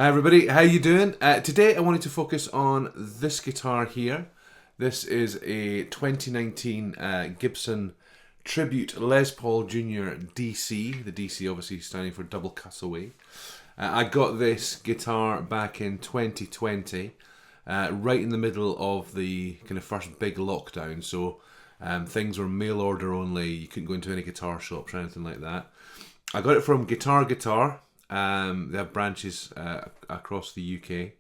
Hi everybody, how you doing? Today I wanted to focus on this guitar here. This is a 2019 Gibson Tribute Les Paul Jr. DC. The DC obviously standing for double cutaway. I got this guitar back in 2020, right in the middle of the kind of first big lockdown. So things were mail order only. You couldn't go into any guitar shops or anything like that. I got it from Guitar. They have branches across the UK,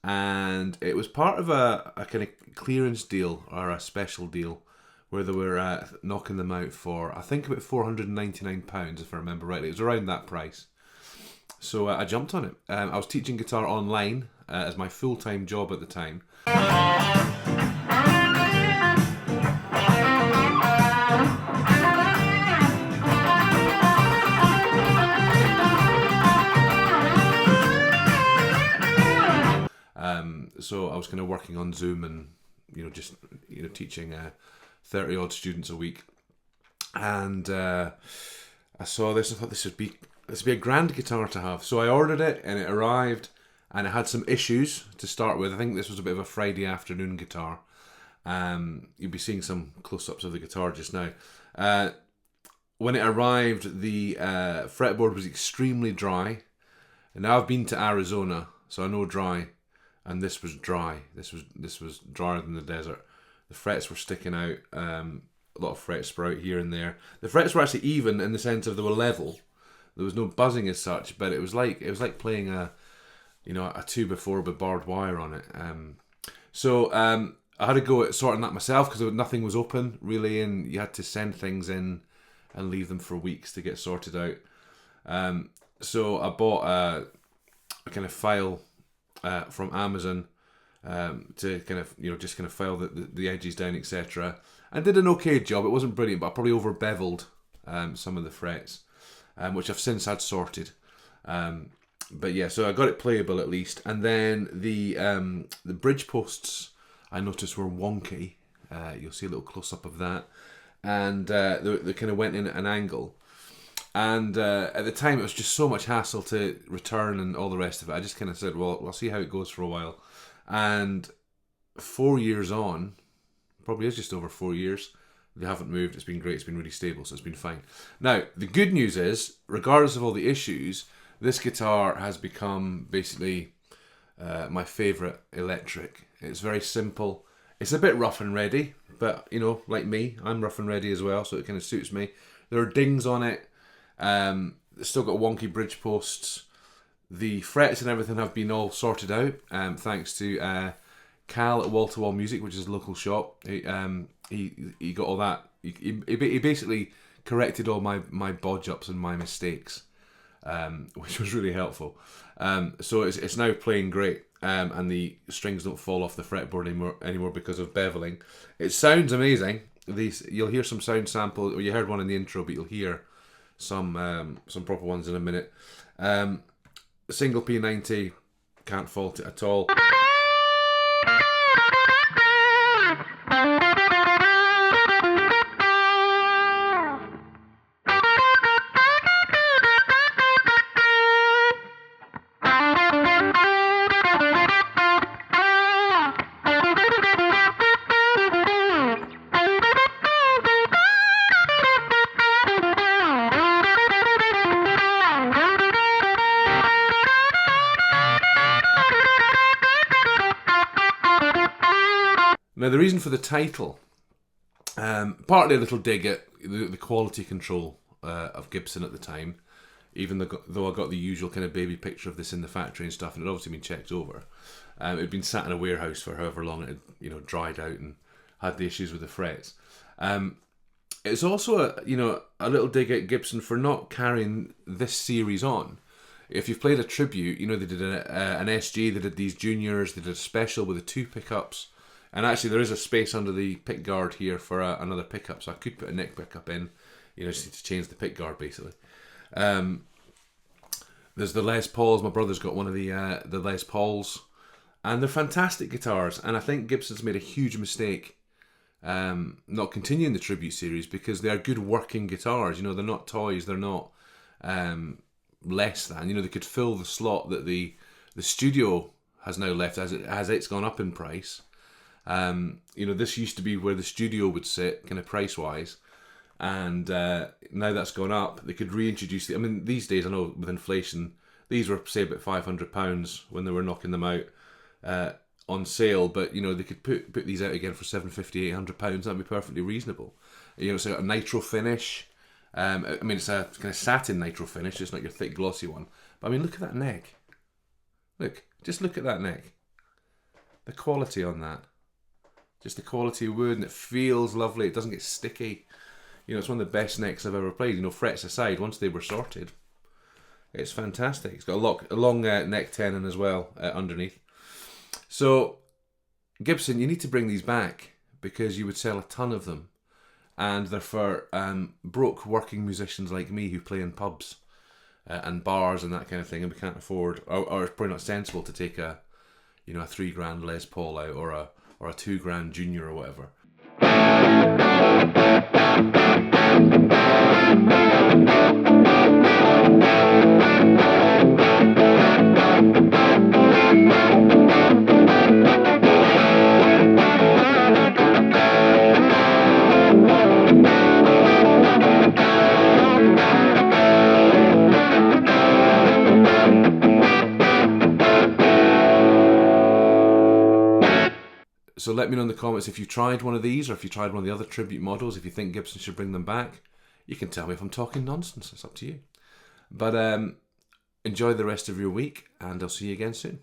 and it was part of a kind of clearance deal or a special deal where they were knocking them out for, I think, about £499, if I remember rightly. It was around that price. So I jumped on it. I was teaching guitar online as my full-time job at the time. So I was kind of working on Zoom and, just teaching 30 odd students a week. And I saw this, I thought this would be a grand guitar to have. So I ordered it and it arrived, and it had some issues to start with. I think this was a bit of a Friday afternoon guitar. You'll be seeing some close-ups of the guitar just now. When it arrived, the fretboard was extremely dry. And now I've been to Arizona, so I know dry. And this was dry. This was drier than the desert. The frets were sticking out. A lot of fret sprout here and there. The frets were actually even in the sense of they were level. There was no buzzing as such, but it was like playing a 2x4 with barbed wire on it. So I had to go at sorting that myself because nothing was open really, and you had to send things in and leave them for weeks to get sorted out. So I bought a kind of file from Amazon to kind of just kind of file the edges down, etc. And did an okay job. It wasn't brilliant, but I probably over beveled some of the frets, which I've since had sorted. But yeah, so I got it playable at least. And then the bridge posts I noticed were wonky. You'll see a little close up of that, and they kind of went in at an angle. And at the time, it was just so much hassle to return and all the rest of it. I just kind of said, well, I'll see how it goes for a while. And 4 years on, probably is just over 4 years, they haven't moved. It's been great. It's been really stable, so it's been fine. Now, the good news is, regardless of all the issues, this guitar has become basically my favourite electric. It's very simple. It's a bit rough and ready, but, like me, I'm rough and ready as well, so it kind of suits me. There are dings on it. It's still got wonky bridge posts. The frets and everything have been all sorted out, thanks to Cal at Wall to Wall Music, which is a local shop. He got all that. He basically corrected all my bodge ups and my mistakes, which was really helpful. So it's now playing great, and the strings don't fall off the fretboard anymore because of beveling. It sounds amazing. You'll hear some sound sample, or you heard one in the intro, but you'll hear some proper ones in a minute. Single P90, can't fault it at all. Now, the reason for the title, partly a little dig at the quality control of Gibson at the time, even though I got the usual kind of baby picture of this in the factory and stuff, and it had obviously been checked over. It had been sat in a warehouse for however long it had, dried out and had the issues with the frets. It's also a little dig at Gibson for not carrying this series on. If you've played a tribute, they did an SG, they did these juniors, they did a special with the 2 pickups. And actually, there is a space under the pick guard here for another pickup, so I could put a neck pickup in. Just need to change the pick guard, basically. There's the Les Pauls. My brother's got one of the Les Pauls. And they're fantastic guitars. And I think Gibson's made a huge mistake not continuing the tribute series, because they are good working guitars. They're not toys. They're not less than. They could fill the slot that the The studio has now left as it's gone up in price. This used to be where the studio would sit, kind of price wise, and now that's gone up. They could reintroduce these days, I know with inflation, these were say about £500 when they were knocking them out on sale, but they could put these out again for £750, £800. That'd be perfectly reasonable. It's a nitro finish. It's a kind of satin nitro finish. It's not your thick glossy one. But look at that neck. Just look at that neck. The quality on that. Just the quality of wood, and it feels lovely. It doesn't get sticky. It's one of the best necks I've ever played. Frets aside, once they were sorted, it's fantastic. It's got a long neck tenon as well underneath. So, Gibson, you need to bring these back because you would sell a ton of them. And they're for broke working musicians like me who play in pubs and bars and that kind of thing, and we can't afford, or it's probably not sensible to take a $3,000 Les Paul out or a $2,000 Junior or whatever. So let me know in the comments if you tried one of these or if you tried one of the other tribute models, if you think Gibson should bring them back. You can tell me if I'm talking nonsense, it's up to you. But enjoy the rest of your week, and I'll see you again soon.